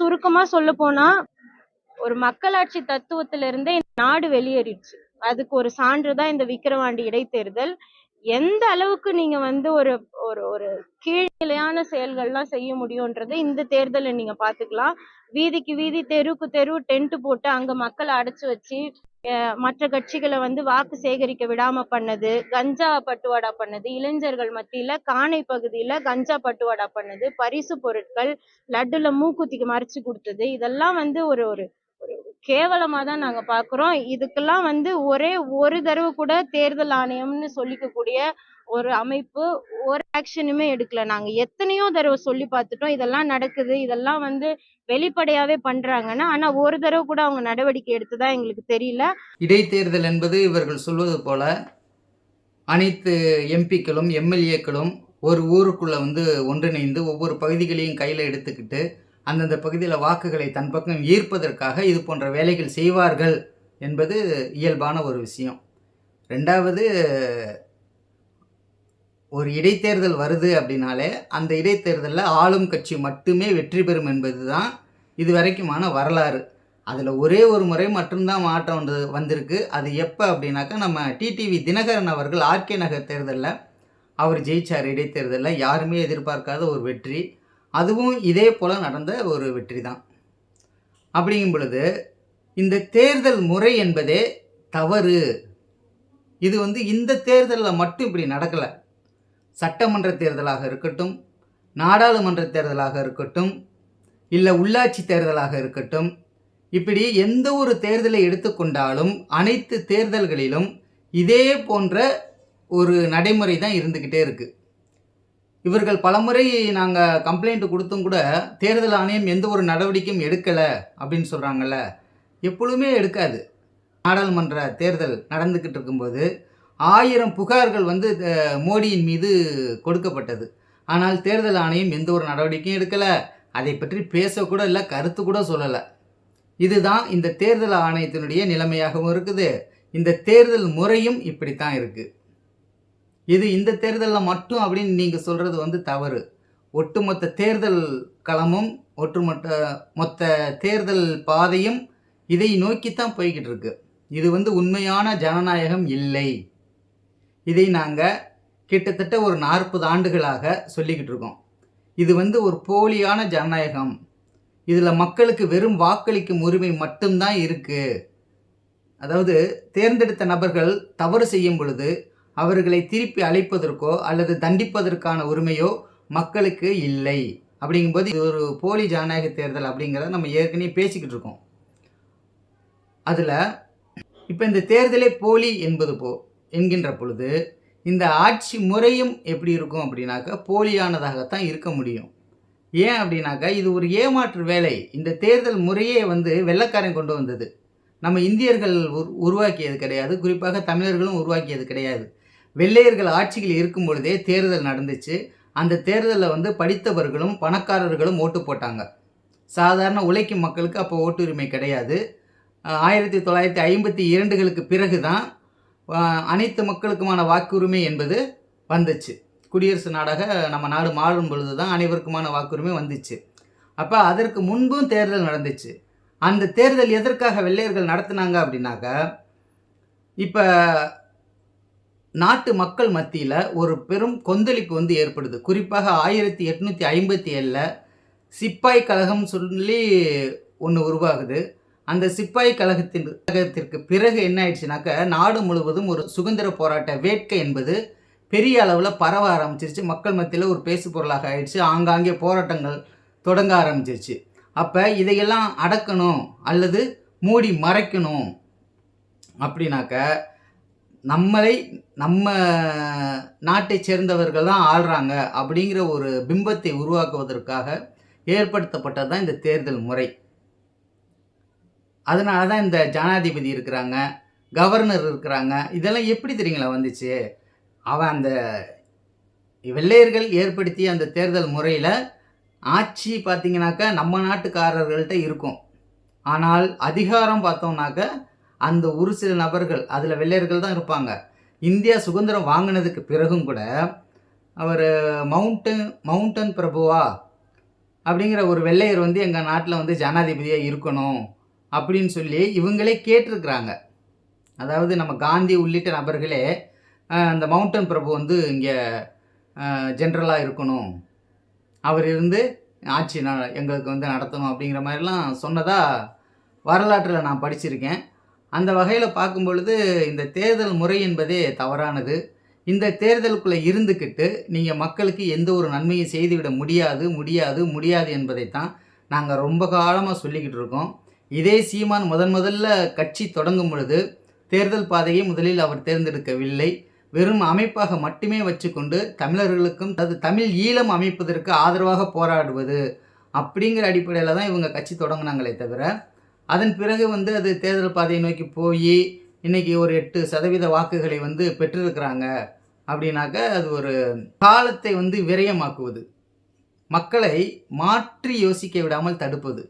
சுருக்கமா சொல்லப்போனா, ஒரு மக்களாட்சி தத்துவத்திலிருந்தே இந்த நாடு வெளியேறிடுச்சு. அதுக்கு ஒரு சான்று தான் இந்த விக்கிரவாண்டி இடைத்தேர்தல். எந்த அளவுக்கு நீங்க வந்து ஒரு ஒரு ஒரு கீழ்நிலையான செயல்கள்லாம் செய்ய முடியும்ன்றத இந்த தேர்தல்ல நீங்க பாத்துக்கலாம். வீதிக்கு வீதி, தெருவுக்கு தெரு டென்ட் போட்டு அங்க மக்கள அடைச்சு வச்சு மற்ற கட்சிகளை வந்து வாக்கு சேகரிக்க விடாம பண்ணது, கஞ்சா பட்டுவாடா பண்ணது, இளைஞர்கள் மத்தியில காணை பகுதியில கஞ்சா பட்டுவாடா பண்ணது, பரிசு பொருட்கள், லட்டுல மூக்குத்திக்கு மறைச்சு கொடுத்தது, இதெல்லாம் வந்து ஒரு ஒரு ஒரு கேவலமா தான் நாங்க பாக்குறோம். இதுக்கெல்லாம் வந்து ஒரே ஒரு தடவை கூட தேர்தல் ஆணையம்னு சொல்லிக்கக்கூடிய ஒரு அமைப்பு ஒரு ஆக்ஷனுமே எடுக்கல. நாங்க எத்தனையோ தடவை சொல்லி பார்த்துட்டோம், இதெல்லாம் நடக்குது, இதெல்லாம் வந்து வெளிப்படையாவே பண்றாங்கன்னா, ஆனா ஒரு தடவை கூட அவங்க நடவடிக்கை எடுத்ததா எங்களுக்கு தெரியல. இடைத்தேர்தல் என்பது இவர்கள் சொல்வது போல அனைத்து எம்பிக்களும் எம்எல்ஏக்களும் ஒரு ஊருக்குள்ள வந்து ஒன்றிணைந்து ஒவ்வொரு பகுதிகளையும் கையில் எடுத்துக்கிட்டு அந்தந்த பகுதியில் வாக்குகளை தன் பக்கம் ஈர்ப்பதற்காக இது போன்ற வேலைகள் செய்வார்கள் என்பது இயல்பான ஒரு விஷயம். ரெண்டாவது, ஒரு இடைத்தேர்தல் வருது அப்படின்னாலே அந்த இடைத்தேர்தலில் ஆளும் கட்சி மட்டுமே வெற்றி பெறும் என்பது தான் இது வரைக்குமான வரலாறு. அதில் ஒரே ஒரு முறை மட்டும்தான் மாற்றம் வந்திருக்கு. அது எப்போ அப்படின்னாக்கா, நம்ம டிடிவி தினகரன் அவர்கள் ஆர்கே நகர் தேர்தலில் அவர் ஜெயிச்சார். இடைத்தேர்தலில் யாருமே எதிர்பார்க்காத ஒரு வெற்றி. அதுவும் இதே போல் நடந்த ஒரு வெற்றி தான். அப்படிங்கும் பொழுது இந்த தேர்தல் முறை என்பதே தவறு. இது வந்து இந்த தேர்தலில் மட்டும் இப்படி நடக்கலை. சட்டமன்ற தேர்தலாக இருக்கட்டும், நாடாளுமன்ற தேர்தலாக இருக்கட்டும், இல்லை உள்ளாட்சி தேர்தலாக இருக்கட்டும், இப்படி எந்த ஒரு தேர்தலை எடுத்துக்கொண்டாலும் அனைத்து தேர்தல்களிலும் இதே போன்ற ஒரு நடைமுறை தான் இருந்துக்கிட்டே இருக்குது. இவர்கள் பலமுறை நாங்கள் கம்ப்ளைண்ட் கொடுத்தும் கூட தேர்தல் ஆணையம் எந்த ஒரு நடவடிக்கையும் எடுக்கலை அப்படின்னு சொல்கிறாங்கல்ல. எப்பொழுதுமே எடுக்காது. நாடாளுமன்ற தேர்தல் நடந்துக்கிட்டு இருக்கும்போது 1000 புகார்கள் வந்து மோடியின் மீது கொடுக்கப்பட்டது. ஆனால் தேர்தல் ஆணையம் எந்த ஒரு நடவடிக்கையும் எடுக்கலை. அதை பற்றி பேசக்கூட இல்லை, கருத்து கூட சொல்லலை. இதுதான் இந்த தேர்தல் ஆணையத்தினுடைய நிலைமையாகவும் இருக்குது. இந்த தேர்தல் முறையும் இப்படித்தான் இருக்குது. இது இந்த தேர்தலில் மட்டும் அப்படின்னு நீங்கள் சொல்கிறது வந்து தவறு. ஒட்டுமொத்த தேர்தல் களமும் மொத்த தேர்தல் பாதையும் இதை நோக்கித்தான் போய்கிட்டு இருக்கு. இது வந்து உண்மையான ஜனநாயகம் இல்லை. இதை நாங்கள் கிட்டத்தட்ட ஒரு 40 ஆண்டுகளாக சொல்லிக்கிட்டு இருக்கோம். இது வந்து ஒரு போலியான ஜனநாயகம். இதில் மக்களுக்கு வெறும் வாக்களிக்கும் உரிமை மட்டும்தான் இருக்குது. அதாவது தேர்ந்தெடுத்த நபர்கள் தவறு செய்யும் பொழுது அவர்களை திருப்பி அழைப்பதற்கோ அல்லது தண்டிப்பதற்கான உரிமையோ மக்களுக்கு இல்லை. அப்படிங்கும்போது இது ஒரு போலி ஜனநாயக தேர்தல் அப்படிங்கிறத நம்ம ஏற்கனவே பேசிக்கிட்டு இருக்கோம். அதில் இப்போ இந்த தேர்தலே போலி என்கின்ற பொழுது இந்த ஆட்சி முறையும் எப்படி இருக்கும் அப்படின்னாக்கா போலியானதாகத்தான் இருக்க முடியும். ஏன் அப்படின்னாக்கா இது ஒரு ஏமாற்று வேலை. இந்த தேர்தல் முறையே வந்து வெள்ளைக்காரன் கொண்டு வந்தது. நம்ம இந்தியர்கள் உருவாக்கியது கிடையாது. குறிப்பாக தமிழர்களும் உருவாக்கியது கிடையாது. வெள்ளையர்கள் ஆட்சியில் இருக்கும் பொழுதே தேர்தல் நடந்துச்சு. அந்த தேர்தலில் வந்து படித்தவர்களும் பணக்காரர்களும் ஓட்டு போட்டாங்க. சாதாரண உழைக்கும் மக்களுக்கு அப்போ ஓட்டுரிமை கிடையாது. 1952களுக்கு பிறகு தான் அனைத்து மக்களுக்குமான வாக்குரிமை என்பது வந்துச்சு. குடியரசு நாடாக நம்ம நாடு மாறும் பொழுது தான் அனைவருக்குமான வாக்குரிமை வந்துச்சு. அப்போ அதற்கு முன்பும் தேர்தல் நடந்துச்சு. அந்த தேர்தல் எதற்காக வெள்ளையர்கள் நடத்தினாங்க அப்படின்னாக்கா, இப்போ நாட்டு மக்கள் மத்தியில் ஒரு பெரும் கொந்தளிப்பு வந்து ஏற்படுது. குறிப்பாக 1857 சிப்பாய் கழகம் சொல்லி ஒன்று உருவாகுது. அந்த சிப்பாய் கழகத்திற்கு பிறகு என்ன ஆயிடுச்சுனாக்கா, நாடு முழுவதும் ஒரு சுதந்திர போராட்ட வேட்கை என்பது பெரிய அளவில் பரவ ஆரம்பிச்சிருச்சு. மக்கள் மத்தியில் ஒரு பேசு பொருளாக ஆயிடுச்சு. ஆங்காங்கே போராட்டங்கள் தொடங்க ஆரம்பிச்சிருச்சு. அப்போ இதையெல்லாம் அடக்கணும் அல்லது மூடி மறைக்கணும் அப்படின்னாக்க நம்ம நாட்டை சேர்ந்தவர்கள் தான் ஆள்றாங்க அப்படிங்கிற ஒரு பிம்பத்தை உருவாக்குவதற்காக ஏற்படுத்தப்பட்டது தான் இந்த தேர்தல் முறை. அதனால தான் இந்த ஜனாதிபதி இருக்கிறாங்க, கவர்னர் இருக்கிறாங்க. இதெல்லாம் எப்படி தெரியுங்களா வந்துச்சு? அவன் அந்த வெள்ளையர்கள் ஏற்படுத்திய அந்த தேர்தல் முறையில் ஆட்சி பார்த்திங்கனாக்கா நம்ம நாட்டுக்காரர்கள்ட்ட இருக்கும். ஆனால் அதிகாரம் பார்த்தோம்னாக்க அந்த ஒரு சில நபர்கள், அதில் வெள்ளையர்கள் தான் இருப்பாங்க. இந்தியா சுதந்திரம் வாங்கினதுக்கு பிறகும் கூட அவர் மவுண்டன் பிரபுவா அப்படிங்கிற ஒரு வெள்ளையர் வந்து எங்கள் நாட்டில் வந்து ஜனாதிபதியாக இருக்கணும் அப்படின்னு சொல்லி இவங்களே கேட்டிருக்கிறாங்க. அதாவது நம்ம காந்தி உள்ளிட்ட நபர்களே அந்த மவுண்டன் பிரபு வந்து இங்கே ஜென்ரலாக இருக்கணும், அவர் இருந்து ஆட்சி எங்களுக்கு வந்து நடத்தணும் அப்படிங்கிற மாதிரிலாம் சொன்னதாக வரலாற்றில் நான் படிச்சிருக்கேன். அந்த வகையில் பார்க்கும் பொழுது இந்த தேர்தல் முறை என்பதே தவறானது. இந்த தேர்தலுக்குள்ளே இருந்துக்கிட்டு நீங்கள் மக்களுக்கு எந்த ஒரு நன்மையும் செய்துவிட முடியாது என்பதைத்தான் நாங்கள் ரொம்ப காலமாக சொல்லிக்கிட்டு இருக்கோம். இதே சீமான் முதல்ல கட்சி தொடங்கும் பொழுது தேர்தல் பாதையை முதலில் அவர் தேர்ந்தெடுக்கவில்லை. வெறும் அமைப்பாக மட்டுமே வச்சுக்கொண்டு தமிழர்களுக்கும் அது தமிழ் ஈழம் அமைப்பதற்கு ஆதரவாக போராடுவது அப்படிங்கிற அடிப்படையில் தான் இவங்க கட்சி தொடங்கினாங்களே தவிர, அதன் பிறகு வந்து அது தேர்தல் பாதையை நோக்கி போய் இன்றைக்கி ஒரு 8% வாக்குகளை வந்து பெற்றிருக்கிறாங்க அப்படின்னாக்க அது ஒரு காலத்தை வந்து விரயமாக்குவது, மக்களை மாற்றி யோசிக்க விடாமல் தடுப்பது.